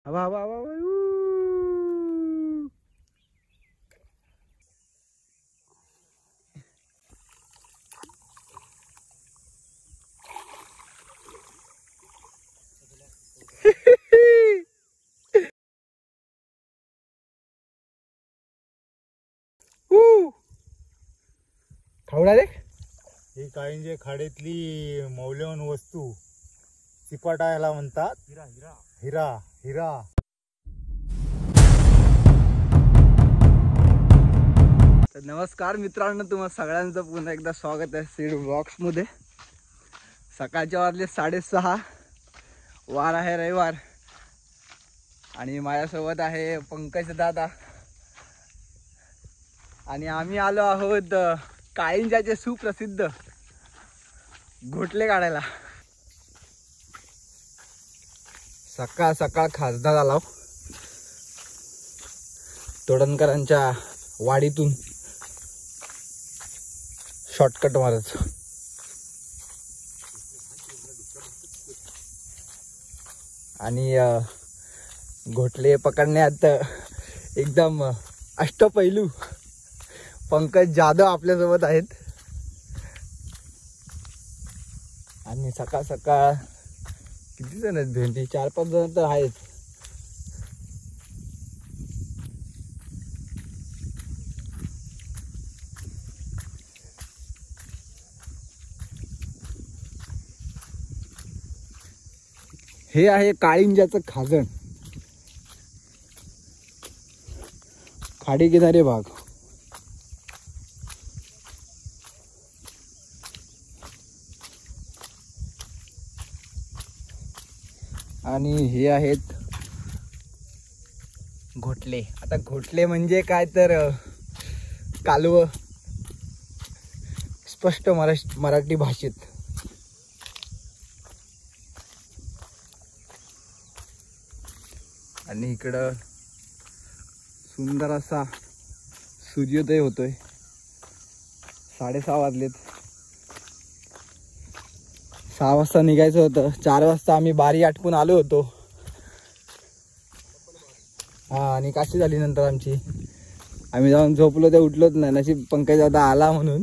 हवा हवा हवा हवा. खावडा रे. ही काळींजे खाडीतली मौल्यवान वस्तू चिपाटा याला म्हणतात. हिरा हिरा हिरा हिरा. तर नमस्कार मित्रांनो, तुम्हाला सगळ्यांचं पुन्हा एकदा स्वागत आहे सीड ब्लॉग्स मध्ये. सकाळच्या वाजले 6:30. वार आहे रविवार आणि माझ्यासोबत आहे पंकज दादा आणि आम्ही आलो आहोत काळिंजाचे सुप्रसिद्ध घोटले काढायला. सकाळ सकाळ खासदार आला तोडणकरांच्या वाडीतून शॉर्टकट मारत. आणि घोटले पकडण्यात एकदम अष्टपैलू पंकज जाधव आपल्यासोबत आहेत. आणि सकाळ सकाळ किती जण आहेत भेंडी? 4-5 जण तर आहेत. हे आहे काळिंजाचं खाजण, खाडी किनारे भाग. आणि हे आहेत घोटले. आता घोटले म्हणजे काय तर कालवं स्पष्ट मराठी भाषेत. आणि इकडं सुंदर असा सूर्योदय होतोय. 6:30 वाजलेत. 6 वाजता निघायचं होतं. 4 वाजता आम्ही बारी आटपून आलो होतो. हा, आणि काशी झाली नंतर आमची. आम्ही जाऊन झोपलो, ते उठलोच नाही. नशीब पंकज दादा आला म्हणून.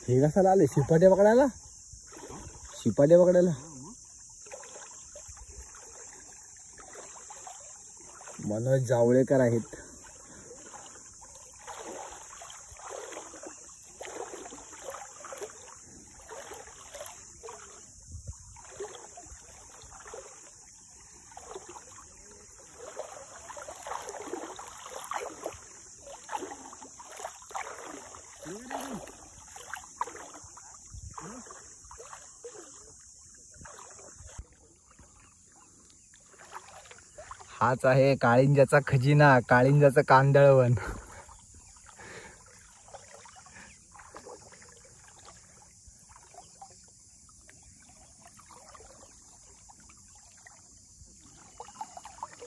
हे कशाला आले? शिपाट्या पकडायला. शिपाट्या पकडायला मनोज जावळेकर आहेत. हाच आहे काळिंजाचा खजिना, काळिंजाचं कांदळवन.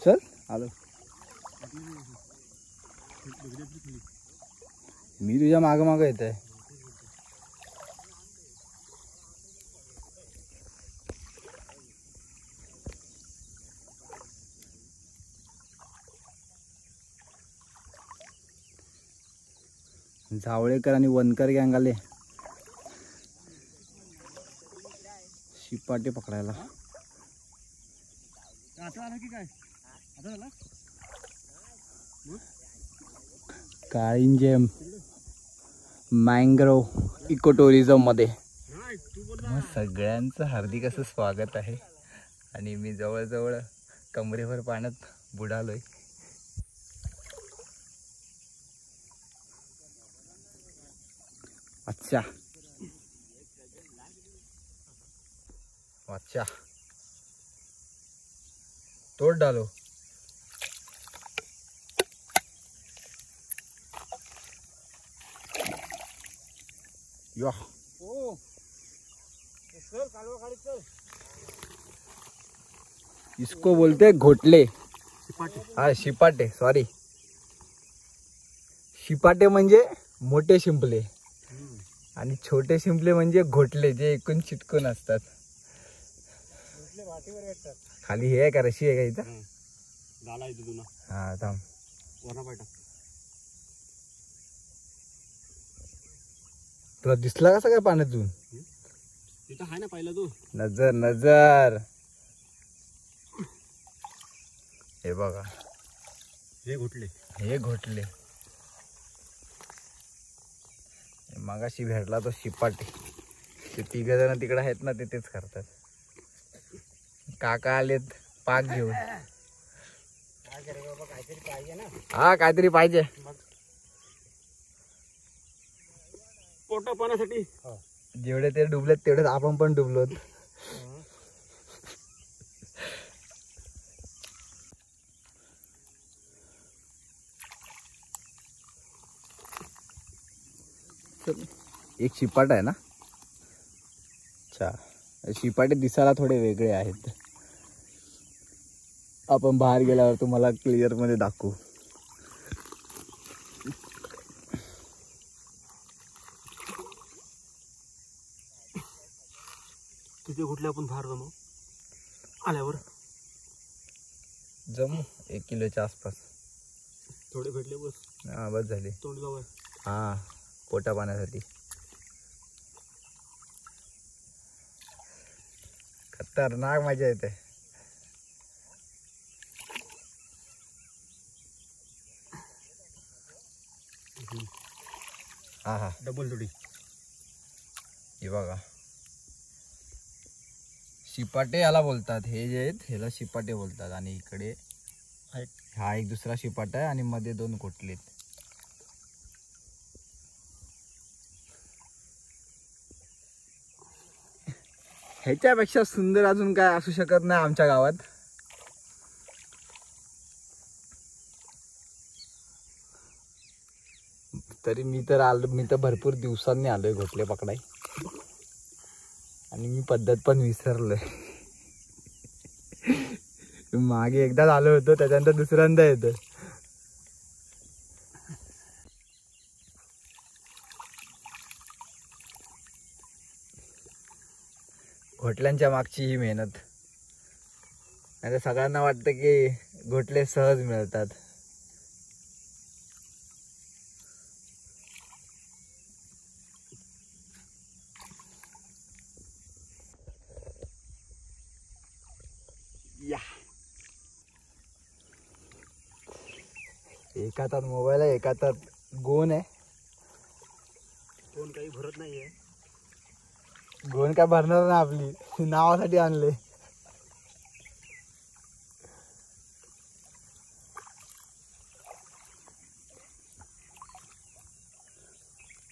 चल आलो मी, तुझ्या माग माग येत आहे. जावळेकर आणि वनकर गँग आले शिपाटे पकडायला. काळिंजे मँग्रोव्ह इको टुरिझम मध्ये सगळ्यांचं हार्दिक असं स्वागत आहे. आणि मी जवळजवळ कमरेभर पाण्यात बुडालोय. अच्छा अच्छा, तोड़ डालो. या ओ चल कालवा खाली चल. इसको बोलते घोटले. शिपाटे. हा शिपाटे, सॉरी. शिपाटे म्हणजे मोठे शिंपले आणि छोटे शिंपले म्हणजे घोटले, जे एकूण चिटकून असतात. वाटेवर भेटतात. खाली हे आहे का, रशी आहे का इथं? झाला इथं तुला. हा थांब. वरना पाटा. तुला दिसला कसा काय पाण्यातून? तिथं आहे ना पाहिलं तू. नजर नजर. हे बघा, हे घुटले. हे घोटले. मागाशी भेटला तो शिपाटे. ते तिघ जण तिकडे आहेत ना, ते तेच करतात. काका आलेत पाक घेऊन. काहीतरी पाहिजे ना. हा काहीतरी पाहिजे. पोटा पाण्यासाठी. जेवढे ते डुबलेत तेवढेच आपण पण डुबलोत. एक शिपाट आहे ना. अच्छा, शिपाटे दिसायला थोडे वेगळे आहेत. आपण बाहेर गेल्यावर तुम्हाला क्लिअर मध्ये दाखवू. तिथे कुठले आपण बाहेर जमू आल्यावर. जमू 1 किलोच्या आसपास. थोडे भेटले बस. हा बस झाली. तोंड लावा. हा पोटा पाण्यासाठी. खतरनाक मजा येते. हा हा डबल जोडी. हे बघा, शिपाटे याला बोलतात. हे जे आहेत ह्याला शिपाटे बोलतात. आणि इकडे हा एक दुसरा शिपाटा आहे आणि मध्ये 2 घोटलेत. ह्याच्यापेक्षा सुंदर अजून काय असू शकत नाही आमच्या गावात. तरी मी तर भरपूर दिवसांनी आलोय घोटले पकडाय. आणि मी पद्धत पण विसरलोय. मागे एकदा आलो होतो, त्याच्यानंतर दुसऱ्यांदा येतो. घोटल्यांच्या मागची ही मेहनत. नाही सगळ्यांना वाटतं की घोटले सहज मिळतात. या एका हातात मोबाईल आहे, एका हातात गोण आहे. कोण काही भरत नाहीये. गोण काय भरणार ना, आपली नावासाठी आणले.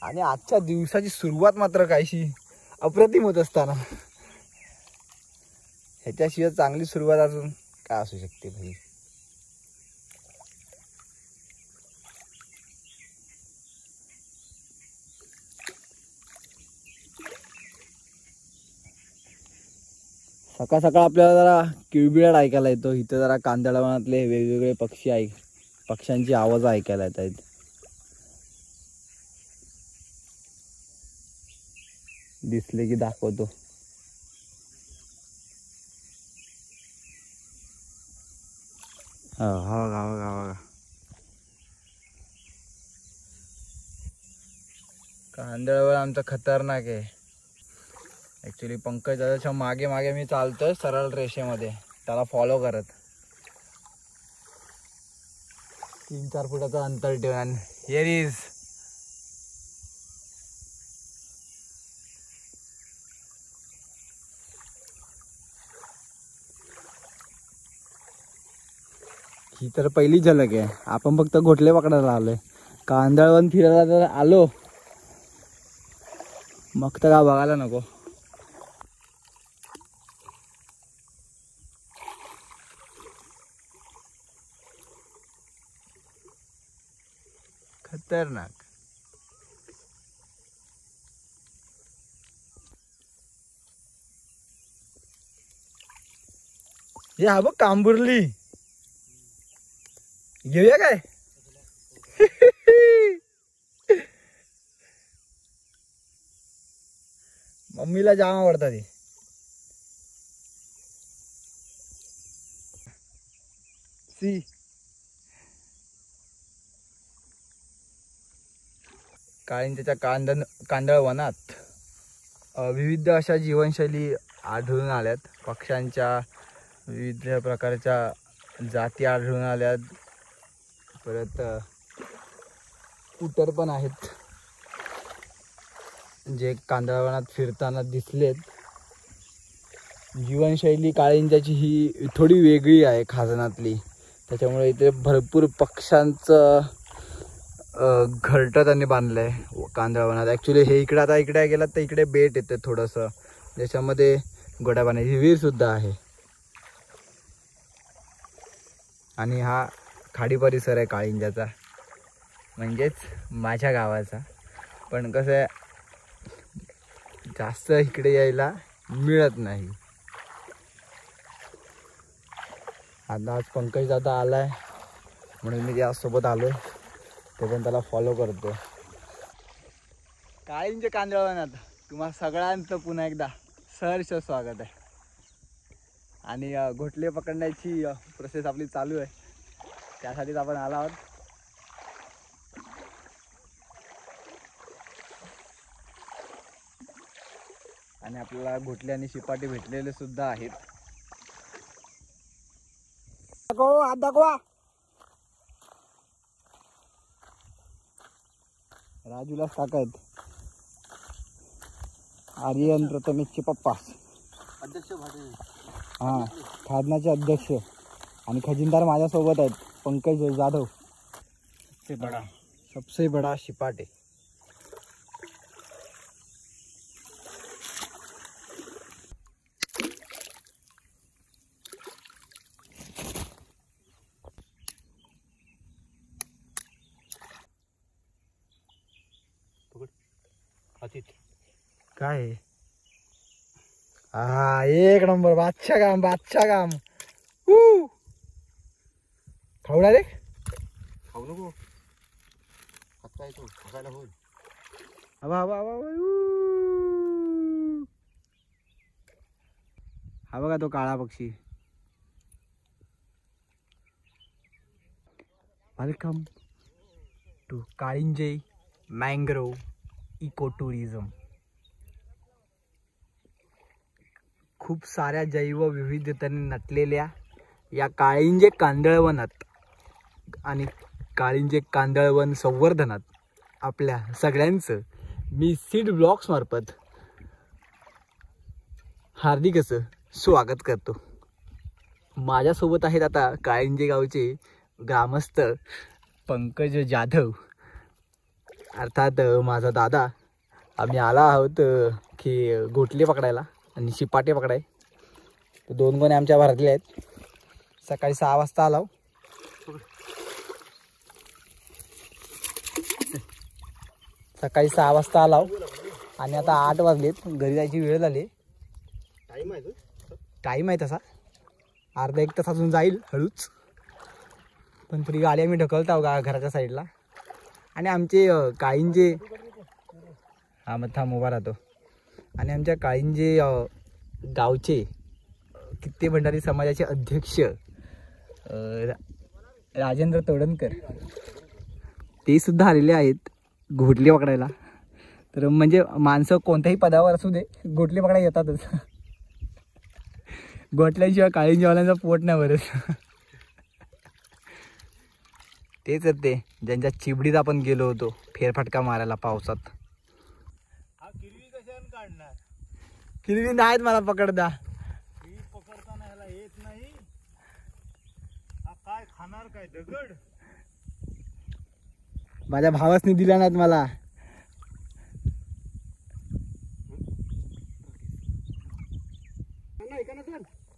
आणि आजच्या दिवसाची सुरुवात मात्र काहीशी अप्रतिम होत असताना. ह्याच्याशिवाय चांगली सुरुवात अजून काय असू शकते भाई. सकाळ सकाळ आपल्याला जरा किळबिळाट ऐकायला येतो. इथं जरा कांदळवनातले वेगवेगळे पक्ष्यांची आवाज ऐकायला येत आहेत. दिसले की दाखवतो. हा बघा बघा बघा, कांदळवन आमचं खतरनाक आहे. ऍक्च्युली पंकज दादाच्या मागे मागे मी चालतोय सरळ रेषेमध्ये, त्याला फॉलो करत. 3-4 फुटाचं अंतर ठेवून. हिअर इज ही तर पहिली झलक आहे. आपण फक्त घोटले पकडायला आलोय. कांदळवन फिरायला जर आलो मग तर का बघायला नको. खतरनाक. हे हा बघ कांबुर्ली घेऊया काय? मम्मीला जाम आवडतात हे. सी काळिंजाच्या कांदळ वनात विविध अशा जीवनशैली आढळून आल्यात. पक्ष्यांच्या विविध प्रकारच्या जाती आढळून आल्यात. परत उटर पण आहेत जे कांदळवनात फिरताना दिसलेत. जीवनशैली काळिंजाची ही थोडी वेगळी आहे खाजणातली. त्याच्यामुळे इथे भरपूर पक्ष्यांचं घरटं त्यांनी बांधलं आहे कांदळवनात. ॲक्च्युली हे इकडे आता इकडे गेलात तर इकडे बेट येते थोडंसं, ज्याच्यामध्ये गोड्या पाण्याची विहीरसुद्धा आहे. आणि हा खाडी परिसर आहे काळिंजाचा, म्हणजेच माझ्या गावाचा. पण कसं आहे, जास्त इकडे यायला मिळत नाही. आता आज पंकज दादा आलाय म्हणून मी त्यासोबत आलोय. ते पण त्याला फॉलो करतो. काळिंज कांदळवनात तुम्हा सगळ्यांचं पुन्हा एकदा सहर्ष स्वागत आहे. आणि घोटले पकडण्याची प्रोसेस आपली चालू आहे. त्यासाठीच आपण आलो आहोत. आणि आपल्याला घोटले आणि शिपाटी भेटलेले सुद्धा आहेत. हात दाखवा. राजूला ताकद. आर्यन प्रथमेशचे पप्पा अध्यक्ष, हा खाजनाचे अध्यक्ष. आणि खजिनदार माझ्यासोबत आहेत, पंकज जाधव. सबसे बडा शिपाटे. काय आहे? हा एक नंबर. बादशाह काम, बादशाह काम. खाऊ रे. खाऊ नको, खाता येतो, खायला होईल. हा बघा तो काळा पक्षी. Welcome to Kalinje mangrove eco tourism. खूप साऱ्या जैवविविधतेने नटलेल्या या काळिंजे कांदळवनात आणि काळिंजे कांदळवन संवर्धनात आपल्या सगळ्यांचं मी सीड ब्लॉग्स मार्फत हार्दिक असं स्वागत करतो. माझ्यासोबत आहेत आता काळिंजे गावचे ग्रामस्थ पंकज जाधव, अर्थात माझा दादा. आम्ही आला आहोत की घोटले पकडायला आणि शिपाटे पकडाय. दोन गोणे आमच्या भरलेले आहेत. सकाळी 6 वाजता आलो. सकाळी 6 वाजता आलो आणि आता 8 वाजलेत. घरी जायची वेळ झाली. टाईम आहे तसा, अर्धा 1 तास अजून जाईल हळूच. पण थोडी गाडी आम्ही ढकलत आहोत घराच्या साईडला. आणि आमचे काळिंजे, हा मग थांब उभा राहतो. आणि आमच्या काळिंजे गावचे कित्ते भंडारी समाजाचे अध्यक्ष राजेंद्र तोडणकर, ते सुद्धा आलेले आहेत घोटले पकडायला. तर म्हणजे माणसं कोणत्याही पदावर असू दे, घोटले पकडायला येतातच. घोटल्याशिवाय काळिंजेवाल्यांचा पोट नाही भरत. तेच ते ज्यांच्या चिबडीत आपण गेलो होतो फेरफटका मारायला पावसात. किरवी नाहीत मला पकडता. पकडताना ह्याला येत नाही. हा काय खाणार, काय दगड? माझ्या भावासनी दिल्या नाहीत मला.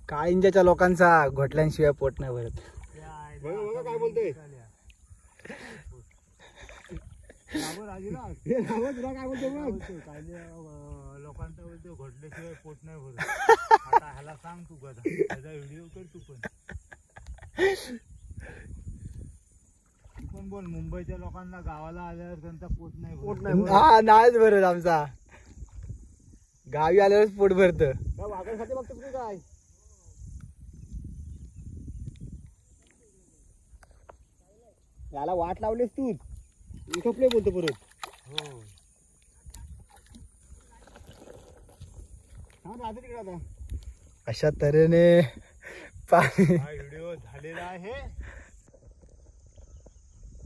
काळिंजाच्या लोकांचा घोटल्यांशिवाय पोट नाही भरत. काय बोलतोय? लोकांचा बोलतो घडल्याशिवाय पोट नाही भरत. आता ह्याला सांग तू कदा त्याचा व्हिडिओ कर तू पण बोल मुंबईच्या लोकांना गावाला आल्यावर त्यांचा पोट नाही भरत. हा नाहीच भरत आमचा. गावी आल्यावरच पोट भरत. वाघासाठी बघतो तू काय याला वाट लावलीस तू. इथपले बोलतो परत. हो अशा तऱ्हेने पाणी हा व्हिडिओ झालेला आहे.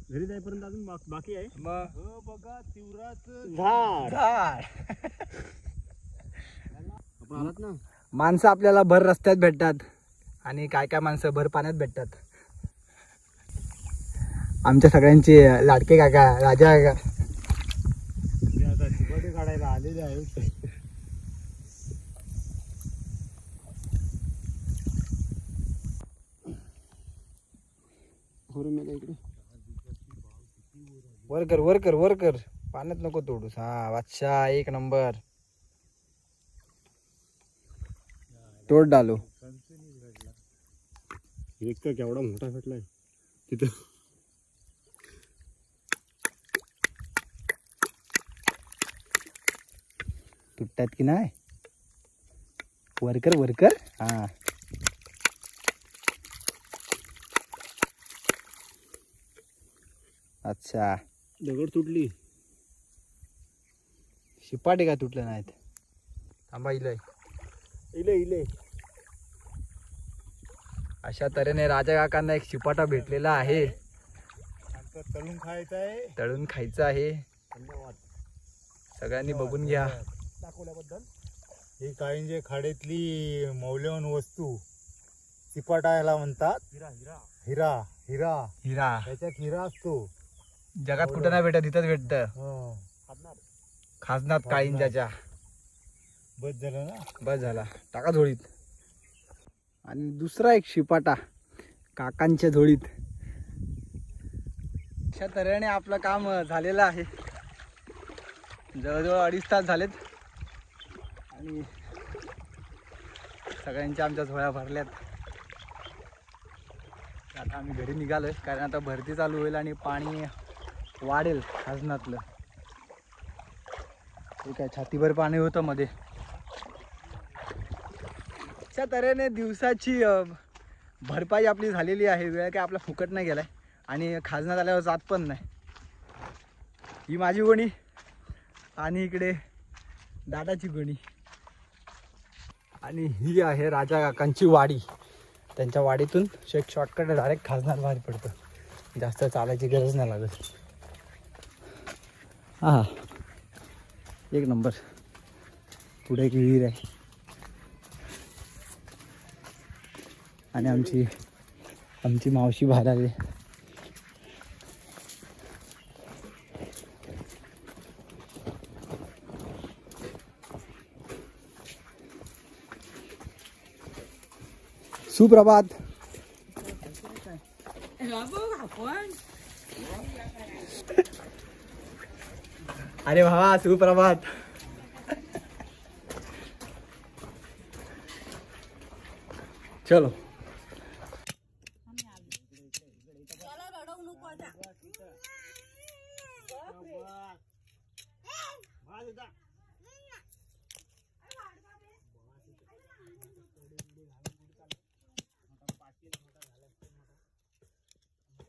घरी जाईपर्यंत अजून बाकी आहे. मग हो बघा तीव्राचं झाड झाड. आपण आलात ना. माणसं आपल्याला भर रस्त्यात भेटतात आणि काय काय माणसं भर पाण्यात भेटतात. आमच्या सगळ्यांचे लाडके काका राजा काका ते आता चिकोटे काढायला आलेले आहेत. इकडे वर कर पाण्यात नको तोडूस. हा वाच्छा एक नंबर. तोड डालो. एक तर केवढा मोठा भेटलाय तिथं. तुटतात की नाही. वरकर हा. अच्छा दगड तुटली. शिपाटे काय तुटले नाहीत. थांबा इलय. इले अशा तऱ्हेने राजा काकांना एक शिपाटा भेटलेला आहे. नंतर तळून खायचं आहे. तळून खायचं आहे. धन्यवाद सगळ्यांनी बघून घ्या. दाखवल्याबद्दल. ही काळिंजे खाडीतली मौल्यवान वस्तू चिपाटा याला म्हणतात. हिरा हिरा हिरा त्याच्यात हिरा असतो. जगात कुठं नाही भेटत, इथंच भेटत. हो. खाजनात काळिंजाच्या. बस झालं ना. बस झाला. टाका झोळीत. आणि दुसरा एक शिपाटा काकांच्या झोळीत. अशा तऱ्हेने आपलं काम झालेलं आहे. जवळजवळ 2.5 तास झालेत आणि सगळ्यांच्या आमच्या झोळ्या भरल्यात. आता आम्ही घरी निघालोय कारण आता भरती चालू होईल आणि पाणी वाढेल खाजनातलं. ठीक आहे. छातीभर पाणी होतं मध्ये. अशा तऱ्हेने दिवसाची भरपाई आपली झालेली आहे. वेळ काय आपला फुकट नाही गेलाय आणि खाजनात आल्यावर जात पण नाही. ही माझी गोणी आणि इकडे दादाची गोणी आणि ही आहे राजा काकांची वाडी. त्यांच्या वाडीतून एक शॉर्टकट डायरेक्ट खाजनात बाहेर पडतं. जास्त चालायची गरज नाही लागत. हा एक नंबर. पुढे एक विहीर आहे आणि आमची मावशी बाहेर आली. सुप्रभात. अरे भावा सुप्रभात. चलो